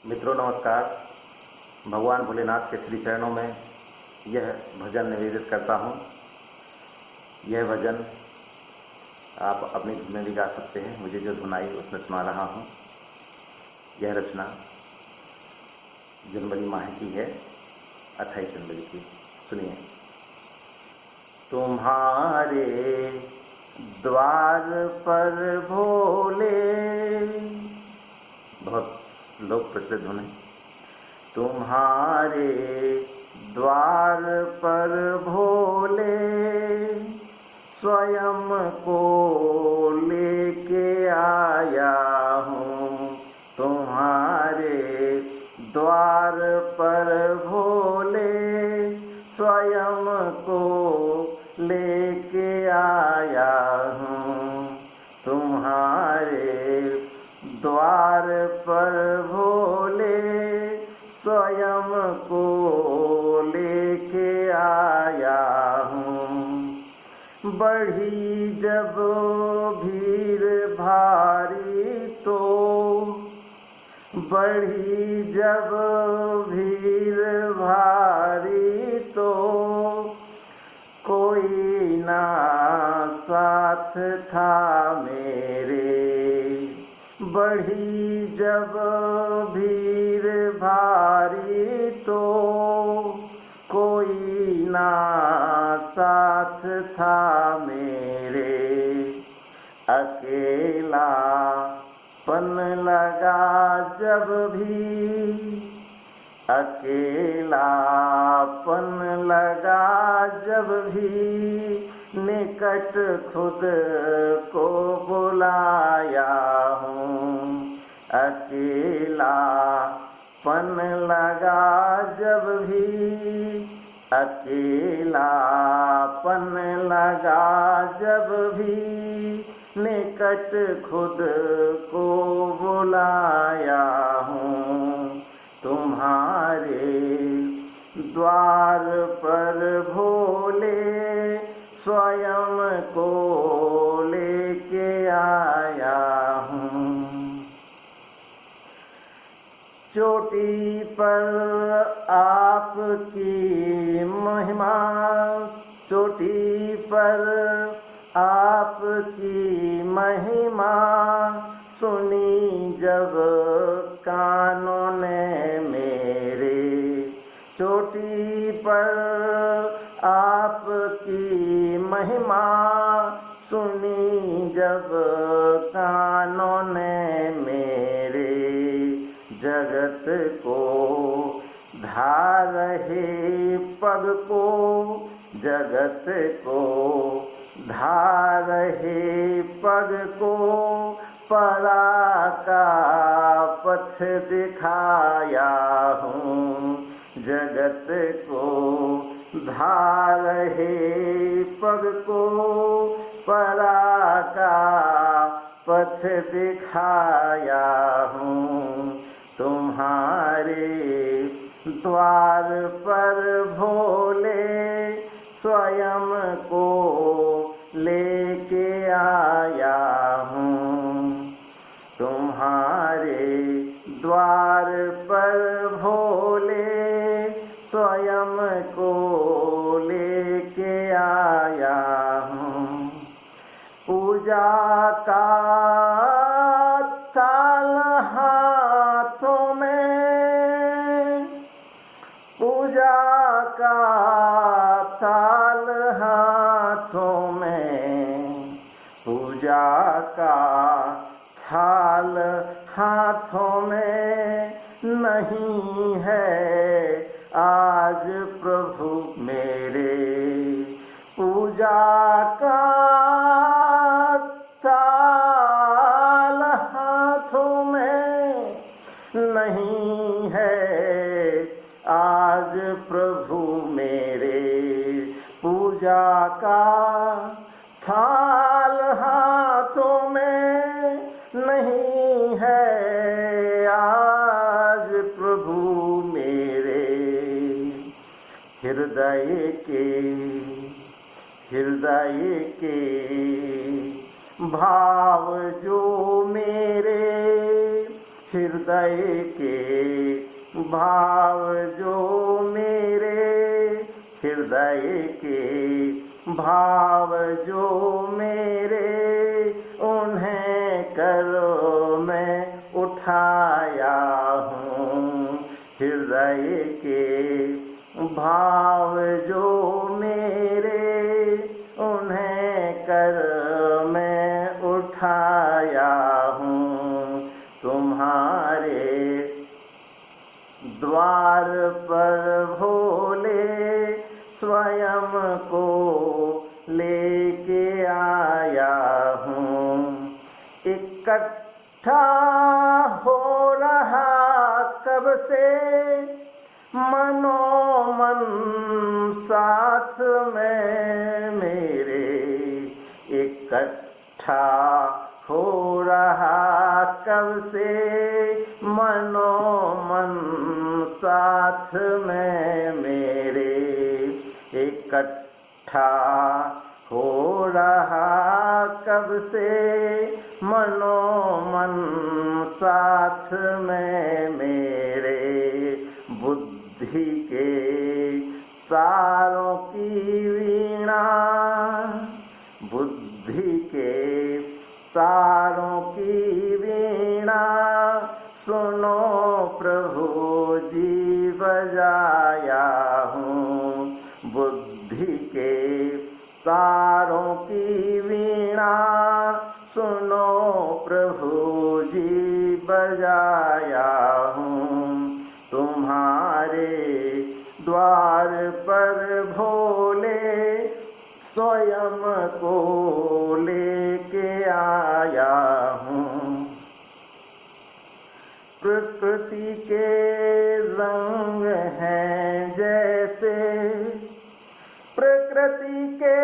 मित्रों नमस्कार। भगवान भोलेनाथ के श्री चरणों में यह भजन निवेदित करता हूँ। यह भजन आप अपनी धुन में भी गा सकते हैं। मुझे जो धुन आई उसमें सुना रहा हूँ। यह रचना जनवरी माह की है, 28 जनवरी की। सुनिए। तुम्हारे द्वार पर भोले, बहुत लोक प्रचलित धुन है। तुम्हारे द्वार पर भोले, स्वयं को लेके आया हूँ। तुम्हारे द्वार पर भोले, स्वयं को लेके आया हूँ। तुम्हारे द्वार पर भोले, स्वयं को लेके आया हूँ। बढ़ी जब भीड़ भारी तो, बढ़ी जब भीड़ भारी तो, कोई ना साथ था मेरे। बढ़ी जब भीड़ भारी तो, कोई ना साथ था मेरे। अकेलापन लगा जब भी, अकेलापन लगा जब भी, निकट खुद को बुलाया हूँ। अकेलापन लगा जब भी, अकेलापन लगा जब भी, निकट खुद को बुलाया हूँ। तुम्हारे द्वार पर भोले, स्वयं को लेके आया हूँ। चोटी पर आपकी महिमा, चोटी पर आपकी महिमा, सुनी जब कानों ने मेरे। चोटी पर आपकी महिमा, सुनी जब कानों ने मेरे। जगत को धा रहे पग को, जगत को धा रहे पग को, परा का पथ दिखाया हूँ। जगत को धा रहे पग को, परा का पथ दिखाया हूँ। तुम्हारे द्वार पर भोले, स्वयं को लेके आया हूँ। तुम्हारे द्वार पर भोले, स्वयं को लेके आया हूँ। पूजा का थाल हाथों में, पूजा का थाल हाथों में, पूजा का थाल हाथों में, नहीं है आज प्रभु मेरे। पूजा का थाल हाथों में, नहीं है आज प्रभु मेरे। पूजा का थाल हाथों में, नहीं है आज प्रभु मेरे। हृदय के भाव जो मेरे, हृदय के भाव जो मेरे हृदय के, भाव जो मेरे उन्हें करो मैं उठाया हूँ। हृदय के भाव जो मेरे उन्हें कर मैं उठाया हूँ। तुम्हारे द्वार पर भोले स्वयं को लेके आया हूँ। इकट्ठा हो रहा कब से मनोमन साथ में मेरे, इकट्ठा हो रहा कब से मनोमन साथ में मेरे, इकट्ठा हो रहा कब से मनोमन साथ में मेरे। बुद्धि के तारों की वीणा, बुद्धि के तारों की वीणा सुनो प्रभु जी बजाया हूँ। बुद्धि के तारों की वीणा सुनो प्रभु जी बजाया हूँ। तुम्हारे द्वार पर भोले स्वयं को लेके आया हूँ। प्रकृति के रंग हैं जैसे, प्रकृति के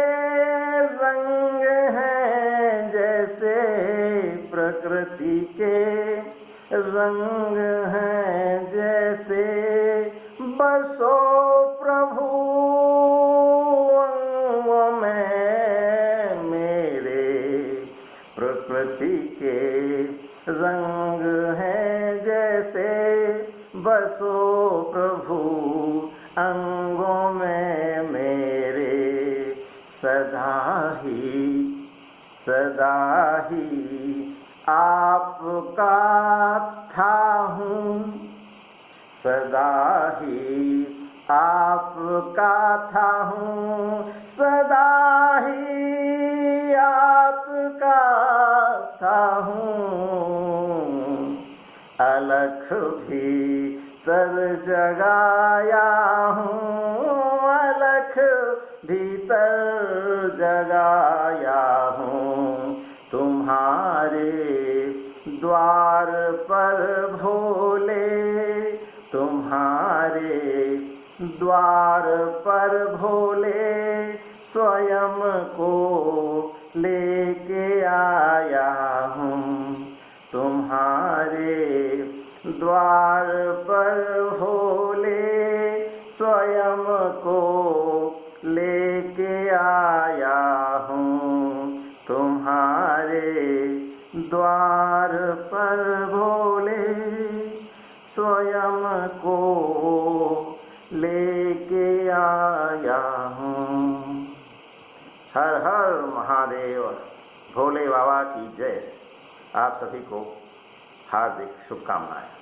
रंग हैं जैसे, प्रकृति के रंग हैं जैसे, बसो प्रभु अंगों में मेरे। प्रकृति के रंग हैं जैसे, बसो प्रभु अंगों में मेरे। सदा ही आपका था हूँ, सदा ही आपका था हूँ, सदा ही आपका था हूँ। अलख भीतर जगाया हूँ, अलख भीतर जगाया हूँ। तुम्हारे द्वार पर भोले, तुम्हारे द्वार पर भोले स्वयं को लेके आया हूँ। तुम्हारे द्वार पर भोले स्वयं को लेके आया हूँ। तुम्हारे द्वार पर भोले स्वयं को लेके आया हूँ। हर हर महादेव, भोले बाबा की जय। आप सभी को हार्दिक शुभकामनाएं।